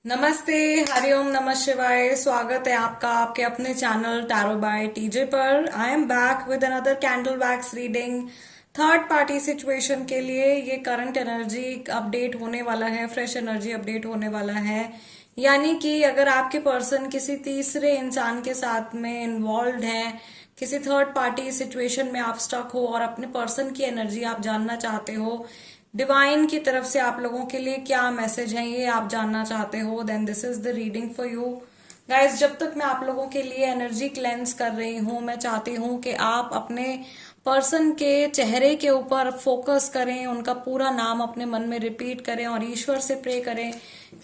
नमस्ते, हरिओम, नमः शिवाय। स्वागत है आपका आपके अपने चैनल टैरो बाय टीजे पर। I am back with another candle wax reading third party situation के लिए। ये करंट एनर्जी अपडेट होने वाला है, फ्रेश एनर्जी अपडेट होने वाला है। यानी कि अगर आपके पर्सन किसी तीसरे इंसान के साथ में इन्वॉल्व है, किसी थर्ड पार्टी सिचुएशन में आप स्टक हो और अपने पर्सन की एनर्जी आप जानना चाहते हो, डिवाइन की तरफ से आप लोगों के लिए क्या मैसेज है ये आप जानना चाहते हो, then this is the reading for you guys. जब तक मैं आप लोगों के लिए एनर्जी क्लेंस कर रही हूँ, मैं चाहती हूँ कि आप अपने पर्सन के चेहरे के ऊपर फोकस करें, उनका पूरा नाम अपने मन में रिपीट करें और ईश्वर से प्रे करें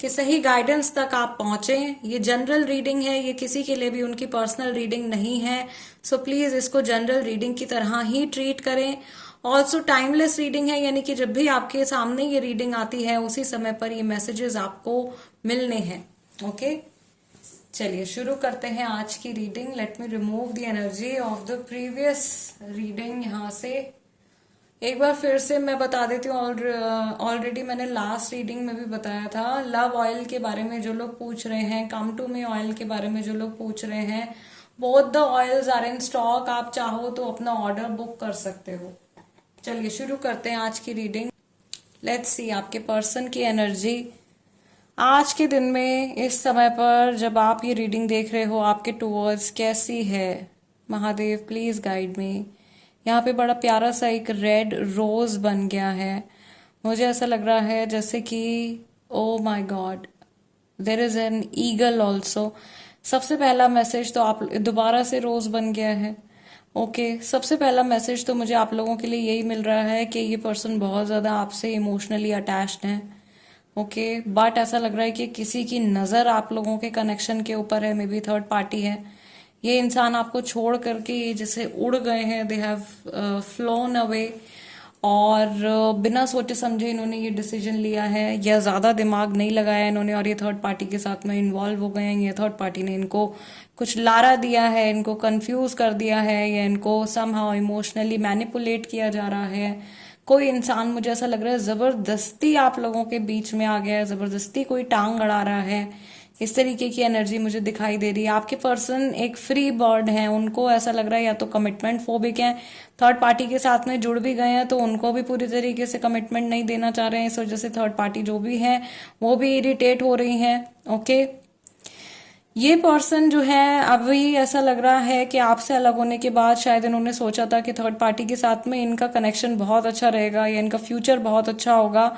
कि सही गाइडेंस तक आप पहुंचे। ये जनरल रीडिंग है, ये किसी के लिए भी उनकी पर्सनल रीडिंग नहीं है। सो प्लीज इसको जनरल रीडिंग की तरह ही ट्रीट करें। ऑल्सो टाइमलेस रीडिंग है, यानी कि जब भी आपके सामने ये रीडिंग आती है उसी समय पर ये मैसेजेस आपको मिलने हैं। ओके, चलिए शुरू करते हैं आज की reading. Let me remove the energy of the previous reading यहाँ से। एक बार फिर से मैं बता देती हूँ, ऑलरेडी मैंने लास्ट रीडिंग में भी बताया था। लव ऑयल के बारे में जो लोग पूछ रहे हैं, कम टू मी ऑयल के बारे में जो लोग पूछ रहे हैं, both the oils are in stock. आप चाहो तो अपना ऑर्डर बुक कर सकते हो। चलिए शुरू करते हैं आज की रीडिंग। लेट्स सी आपके पर्सन की एनर्जी आज के दिन में, इस समय पर जब आप ये रीडिंग देख रहे हो, आपके टूवर्ड्स कैसी है। Mahadev please guide me. यहाँ पे बड़ा प्यारा सा एक रेड रोज बन गया है। मुझे ऐसा लग रहा है जैसे कि oh my God, there is an eagle also. सबसे पहला मैसेज तो आप दोबारा से रोज बन गया है। ओके, सबसे पहला मैसेज तो मुझे आप लोगों के लिए यही मिल रहा है कि ये पर्सन बहुत ज्यादा आपसे इमोशनली अटैच्ड है। ओके, बट ऐसा लग रहा है कि किसी की नजर आप लोगों के कनेक्शन के ऊपर है, मे बी थर्ड पार्टी है। ये इंसान आपको छोड़ करके जैसे उड़ गए हैं, दे हैव फ्लोन अवे, और बिना सोचे समझे इन्होंने ये डिसीजन लिया है, या ज्यादा दिमाग नहीं लगाया इन्होंने और ये थर्ड पार्टी के साथ में इन्वॉल्व हो गए हैं। ये थर्ड पार्टी ने इनको कुछ लारा दिया है, इनको कंफ्यूज कर दिया है, या इनको समहाउ इमोशनली मैनिपुलेट किया जा रहा है। कोई इंसान, मुझे ऐसा लग रहा है, जबरदस्ती आप लोगों के बीच में आ गया है, जबरदस्ती कोई टांग अड़ा रहा है। इस तरीके की एनर्जी मुझे दिखाई दे रही है। आपके पर्सन एक फ्री बर्ड हैं, उनको ऐसा लग रहा है या तो कमिटमेंट फोबिक हैं, थर्ड पार्टी के साथ में जुड़ भी गए हैं तो उनको भी पूरी तरीके से कमिटमेंट नहीं देना चाह रहे हैं। इस वजह से थर्ड पार्टी जो भी है वो भी इरिटेट हो रही हैं। ओके, ये पर्सन जो है अभी ऐसा लग रहा है कि आपसे अलग होने के बाद शायद इन्होंने सोचा था कि थर्ड पार्टी के साथ में इनका कनेक्शन बहुत अच्छा रहेगा या इनका फ्यूचर बहुत अच्छा होगा,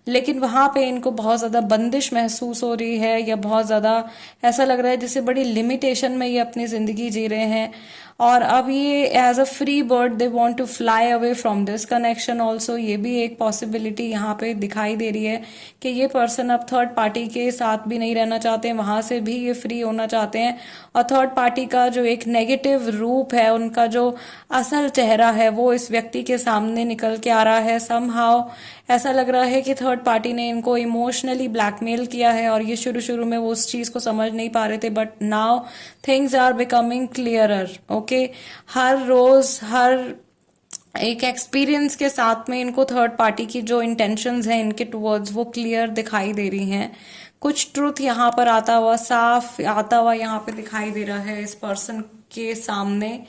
लेकिन वहां पे इनको बहुत ज्यादा बंदिश महसूस हो रही है, या बहुत ज्यादा ऐसा लग रहा है जैसे बड़ी लिमिटेशन में ये अपनी जिंदगी जी रहे हैं। और अब ये as a free bird they want to fly away from this connection also. ये भी एक पॉसिबिलिटी यहाँ पे दिखाई दे रही है कि ये पर्सन अब थर्ड पार्टी के साथ भी नहीं रहना चाहते हैं, वहां से भी ये फ्री होना चाहते हैं। और थर्ड पार्टी का जो एक नेगेटिव रूप है, उनका जो असल चेहरा है, वो इस व्यक्ति के सामने निकल के आ रहा है। समहाउ ऐसा लग रहा है कि थर्ड पार्टी ने इनको इमोशनली ब्लैकमेल किया है और ये शुरू शुरू में वो उस चीज को समझ नहीं पा रहे थे, but now things are becoming clearer. Okay, हर रोज हर एक एक्सपीरियंस के साथ में इनको थर्ड पार्टी की जो इंटेंशंस हैं इनके टुवर्ड्स, वो क्लियर दिखाई दे रही हैं। कुछ ट्रुथ यहाँ पर आता हुआ, साफ आता हुआ यहाँ पे दिखाई दे रहा है इस पर्सन के सामने।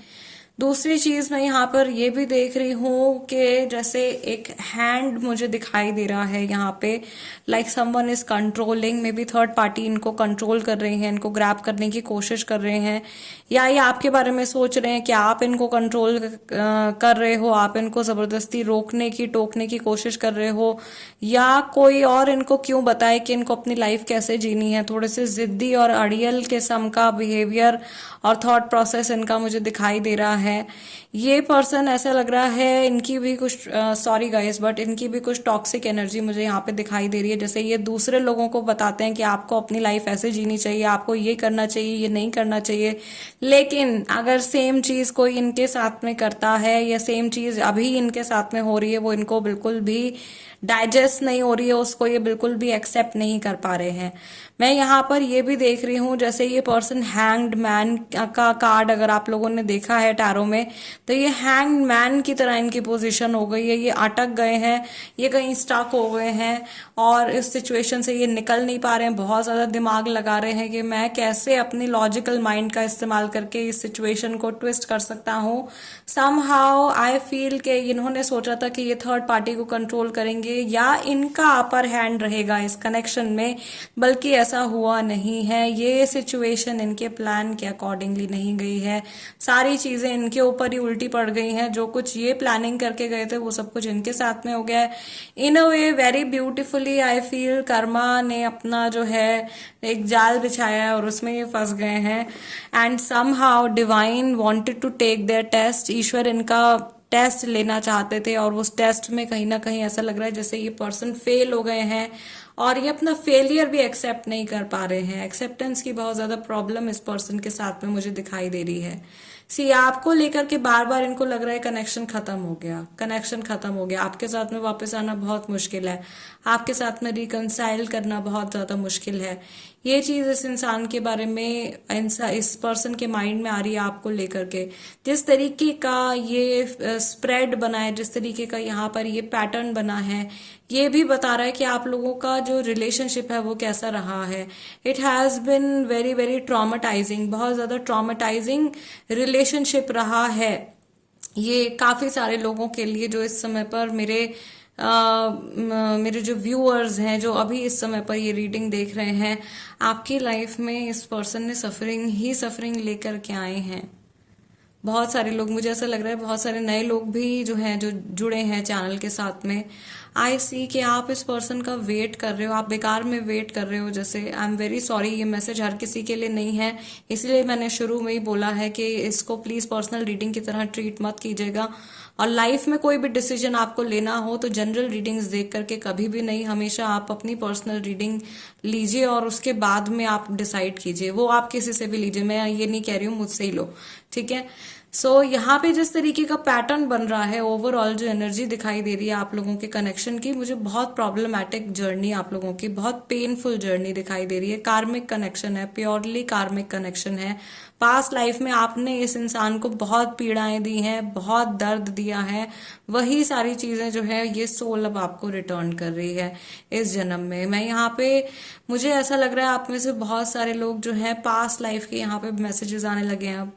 दूसरी चीज मैं यहाँ पर ये भी देख रही हूँ कि जैसे एक हैंड मुझे दिखाई दे रहा है यहाँ पे, like someone is controlling. May be third party इनको कंट्रोल कर रहे हैं, इनको ग्रैब करने की कोशिश कर रहे हैं, या ये आपके बारे में सोच रहे हैं कि आप इनको कंट्रोल कर रहे हो, आप इनको जबरदस्ती रोकने की टोकने की कोशिश कर रहे हो, या कोई और इनको क्यों बताए कि इनको अपनी लाइफ कैसे जीनी है। थोड़े से जिद्दी और अड़ियल किस्म का बिहेवियर और थॉट प्रोसेस इनका मुझे दिखाई दे रहा है। ये पर्सन ऐसा लग रहा है इनकी भी कुछ, सॉरी गाइस, बट इनकी भी कुछ टॉक्सिक एनर्जी मुझे यहाँ पे दिखाई दे रही है। जैसे ये दूसरे लोगों को बताते हैं कि आपको अपनी लाइफ ऐसे जीनी चाहिए, आपको ये करना चाहिए, ये नहीं करना चाहिए, लेकिन अगर सेम चीज कोई इनके साथ में करता है या सेम चीज अभी इनके साथ में हो रही है, वो इनको बिल्कुल भी डाइजेस्ट नहीं हो रही है, उसको ये बिल्कुल भी एक्सेप्ट नहीं कर पा रहे हैं। मैं यहाँ पर ये भी देख रही हूँ, जैसे ये पर्सन हैंग्ड मैन का कार्ड अगर आप लोगों ने देखा है टैरो टैरो में, तो ये हैंग मैन की तरह इनकी पोजीशन हो गई है। ये अटक गए हैं, ये कहीं स्टक हो गए हैं और इस सिचुएशन से ये निकल नहीं पा रहे हैं। बहुत ज्यादा दिमाग लगा रहे हैं कि मैं कैसे अपनी लॉजिकल माइंड का इस्तेमाल करके इस सिचुएशन को ट्विस्ट कर सकता हूँ। समहाउ आई फील कि इन्होंने सोचा था कि ये थर्ड पार्टी को कंट्रोल करेंगे या इनका अपर हैंड रहेगा इस कनेक्शन में, बल्कि ऐसा हुआ नहीं है। ये सिचुएशन इनके प्लान के अकॉर्डिंगली नहीं गई है। सारी चीजें इनके ऊपर ही उल्टी पड़ गई हैं। जो कुछ ये प्लानिंग करके गए थे वो सब कुछ इनके साथ में हो गया है। In a way very beautifully I feel कर्मा ने अपना जो है एक जाल बिछाया है और उसमें ये फंस गए हैं। And somehow divine wanted to take their test. ईश्वर इनका टेस्ट लेना चाहते थे और उस टेस्ट में कहीं ना कहीं ऐसा लग रहा है जैसे ये पर्सन फेल हो गए हैं और ये अपना फेलियर भी एक्सेप्ट नहीं कर पा रहे हैं। एक्सेप्टेंस की बहुत ज्यादा प्रॉब्लम इस पर्सन के साथ में मुझे दिखाई दे रही है। सी आपको लेकर के बार बार इनको लग रहा है कनेक्शन खत्म हो गया, कनेक्शन खत्म हो गया। आपके साथ में वापस आना बहुत मुश्किल है, आपके साथ में रिकंसाइल करना बहुत ज्यादा मुश्किल है। ये चीज इस इंसान के बारे में इस पर्सन के माइंड में आ रही है आपको लेकर के। जिस तरीके का ये स्प्रेड बना है, जिस तरीके का यहाँ पर ये पैटर्न बना है, ये भी बता रहा है कि आप लोगों का जो रिलेशनशिप है वो कैसा रहा है। It has been very very traumatising, बहुत ज्यादा ट्रॉमेटाइजिंग रिलेशनशिप रहा है ये काफी सारे लोगों के लिए जो इस समय पर मेरे जो व्यूअर्स हैं, जो अभी इस समय पर ये रीडिंग देख रहे हैं, आपकी लाइफ में इस पर्सन ने सफरिंग ही सफरिंग लेकर के आए हैं। बहुत सारे लोग, मुझे ऐसा लग रहा है बहुत सारे नए लोग भी जो हैं जो जुड़े हैं चैनल के साथ में। आई सी कि आप इस पर्सन का वेट कर रहे हो, आप बेकार में वेट कर रहे हो। जैसे आई एम वेरी सॉरी, ये मैसेज हर किसी के लिए नहीं है, इसलिए मैंने शुरू में ही बोला है कि इसको प्लीज पर्सनल रीडिंग की तरह ट्रीट मत कीजिएगा। और लाइफ में कोई भी डिसीजन आपको लेना हो तो जनरल रीडिंग्स देख करके कभी भी नहीं, हमेशा आप अपनी पर्सनल रीडिंग लीजिए और उसके बाद में आप डिसाइड कीजिए। वो आप किसी से भी लीजिए, मैं ये नहीं कह रही हूँ मुझसे ही लो, ठीक है। सो यहाँ पे जिस तरीके का पैटर्न बन रहा है, ओवरऑल जो एनर्जी दिखाई दे रही है आप लोगों के कनेक्शन की, मुझे बहुत प्रॉब्लमैटिक जर्नी आप लोगों की, बहुत पेनफुल जर्नी दिखाई दे रही है। कार्मिक कनेक्शन है, प्योरली कार्मिक कनेक्शन है। पास्ट लाइफ में आपने इस इंसान को बहुत पीड़ाएं दी हैं, बहुत दर्द दिया है, वही सारी चीजें जो है ये सोल अब आपको रिटर्न कर रही है इस जन्म में। मैं यहाँ पे, मुझे ऐसा लग रहा है आप में से बहुत सारे लोग जो है पास्ट लाइफ के यहाँ पे मैसेजेस आने लगे हैं। अब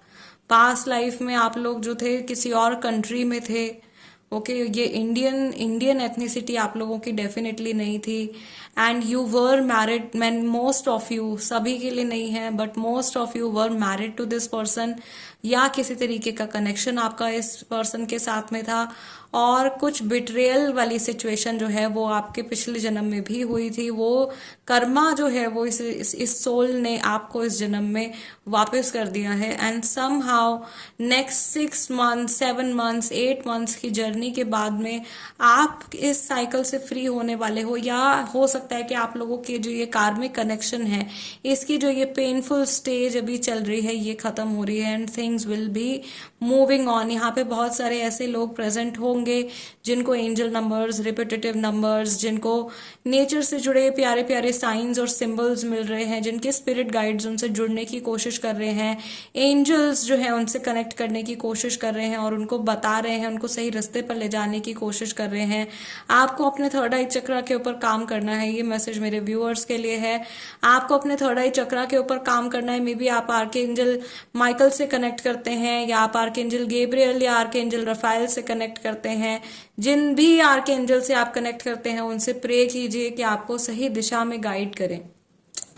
पास्ट लाइफ में आप लोग जो थे किसी और कंट्री में थे, ओके ये इंडियन एथनिसिटी आप लोगों की डेफिनेटली नहीं थी। And you were married, man most of you, सभी के लिए नहीं है but most of you were married to this person, या किसी तरीके का कनेक्शन आपका इस पर्सन के साथ में था। और कुछ बिट्रेयल वाली सिचुएशन जो है वो आपके पिछले जन्म में भी हुई थी। वो कर्मा जो है वो इस सोल ने आपको इस जन्म में वापस कर दिया है। And somehow next 6 months 7 months 8 months की जर्नी के बाद में आप इस साइकिल से फ्री होने वाले हो, या हो सकता है कि आप लोगों के जो ये कार्मिक कनेक्शन है, इसकी जो ये पेनफुल स्टेज अभी चल रही है ये खत्म हो रही है and things will be moving on. यहाँ पे बहुत सारे ऐसे लोग प्रेजेंट होंगे जिनको एंजल नंबर्स, रिपीटेटिव नंबर्स, जिनको नेचर से जुड़े प्यारे प्यारे साइंस और सिंबल्स मिल रहे हैं, जिनके स्पिरिट गाइड्स उनसे जुड़ने की कोशिश कर रहे हैं, एंजल्स जो है उनसे कनेक्ट करने की कोशिश कर रहे हैं और उनको बता रहे हैं, उनको सही रास्ते पर ले जाने की कोशिश कर रहे हैं। आपको अपने थर्ड आई चक्रा के ऊपर काम करना है। ये मैसेज मेरे व्यूअर्स के लिए है। आपको अपने थर्ड आई चक्रा के ऊपर काम करना है। मे बी आप आर्कएंजल माइकल से कनेक्ट करते हैं, या आप आर्कएंजल गैब्रियल या आर्कएंजल रफाइल से कनेक्ट करते हैं। जिन भी आर्कएंजल से आप कनेक्ट करते हैं उनसे प्रे कीजिए कि आपको सही दिशा में गाइड करें।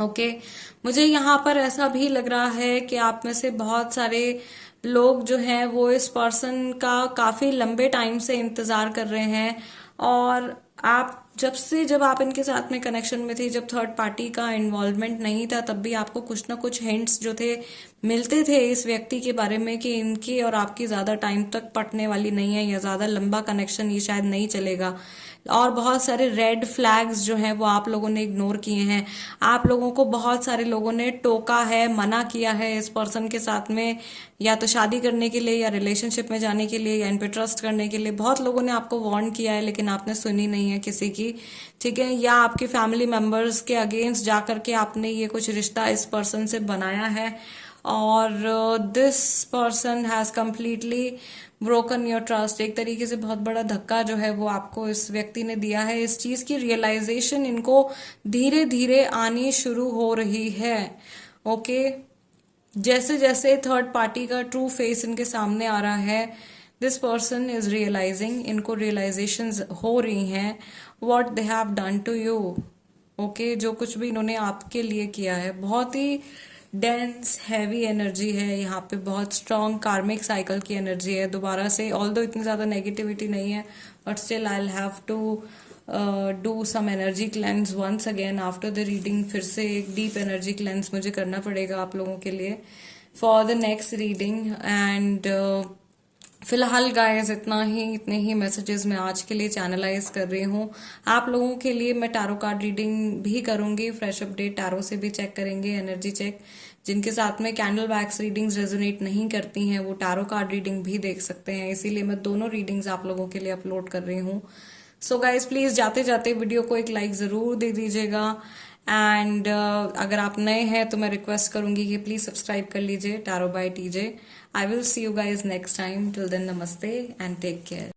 ओके मुझे यहाँ पर ऐसा भी लग रहा है कि आप में से बहुत सारे लोग जो हैं वो इस पर्सन का काफी लंबे टाइम से इंतजार कर रहे हैं। और आप जब आप इनके साथ में कनेक्शन में थे, जब थर्ड पार्टी का इन्वॉल्वमेंट नहीं था, तब भी आपको कुछ ना कुछ हिंट्स जो थे मिलते थे इस व्यक्ति के बारे में कि इनकी और आपकी ज्यादा टाइम तक पटने वाली नहीं है, या ज्यादा लंबा कनेक्शन ये शायद नहीं चलेगा। और बहुत सारे रेड फ्लैग्स जो हैं वो आप लोगों ने इग्नोर किए हैं। आप लोगों को बहुत सारे लोगों ने टोका है, मना किया है इस पर्सन के साथ में, या तो शादी करने के लिए, या रिलेशनशिप में जाने के लिए, या इन पे ट्रस्ट करने के लिए। बहुत लोगों ने आपको वार्न किया है लेकिन आपने सुनी नहीं है किसी की, ठीक है। या आपके फैमिली मेंबर्स के अगेंस्ट जाकर के आपने ये कुछ रिश्ता इस पर्सन से बनाया है। और this person has completely broken your trust. एक तरीके से बहुत बड़ा धक्का जो है वो आपको इस व्यक्ति ने दिया है। इस चीज की रियलाइजेशन इनको धीरे धीरे आनी शुरू हो रही है। ओके, जैसे जैसे थर्ड पार्टी का ट्रू फेस इनके सामने आ रहा है, दिस पर्सन इज रियलाइजिंग, इनको रियलाइजेशंस हो रही हैं what they have done to you. Okay, जो कुछ भी इन्होंने आपके लिए किया है। बहुत ही डेंस हैवी एनर्जी है यहाँ पे, बहुत स्ट्रॉन्ग कार्मिक साइकिल की एनर्जी है। दोबारा से ऑल्दो इतनी ज्यादा नेगेटिविटी नहीं है, but still I have to do some energy cleanse once again after the reading. फिर से एक डीप एनर्जी क्लेंस मुझे करना पड़ेगा आप लोगों के लिए for the next reading. And फिलहाल गाइस इतने ही मैसेजेस मैं आज के लिए चैनलाइज कर रही हूँ। आप लोगों के लिए मैं टैरो कार्ड रीडिंग भी करूंगी, फ्रेश अपडेट टैरो से भी चेक करेंगे, एनर्जी चेक। जिनके साथ में कैंडल वैक्स रीडिंग्स रेजोनेट नहीं करती हैं वो टैरो कार्ड रीडिंग भी देख सकते हैं, इसीलिए मैं दोनों रीडिंग्स आप लोगों के लिए अपलोड कर रही हूँ। सो गाइज प्लीज जाते जाते वीडियो को एक लाइक जरूर दे दीजिएगा। एंड अगर आप नए हैं तो मैं रिक्वेस्ट करूंगी कि प्लीज सब्सक्राइब कर लीजिए tarot by TJ. I will see you guys next time. Till then नमस्ते एंड टेक केयर।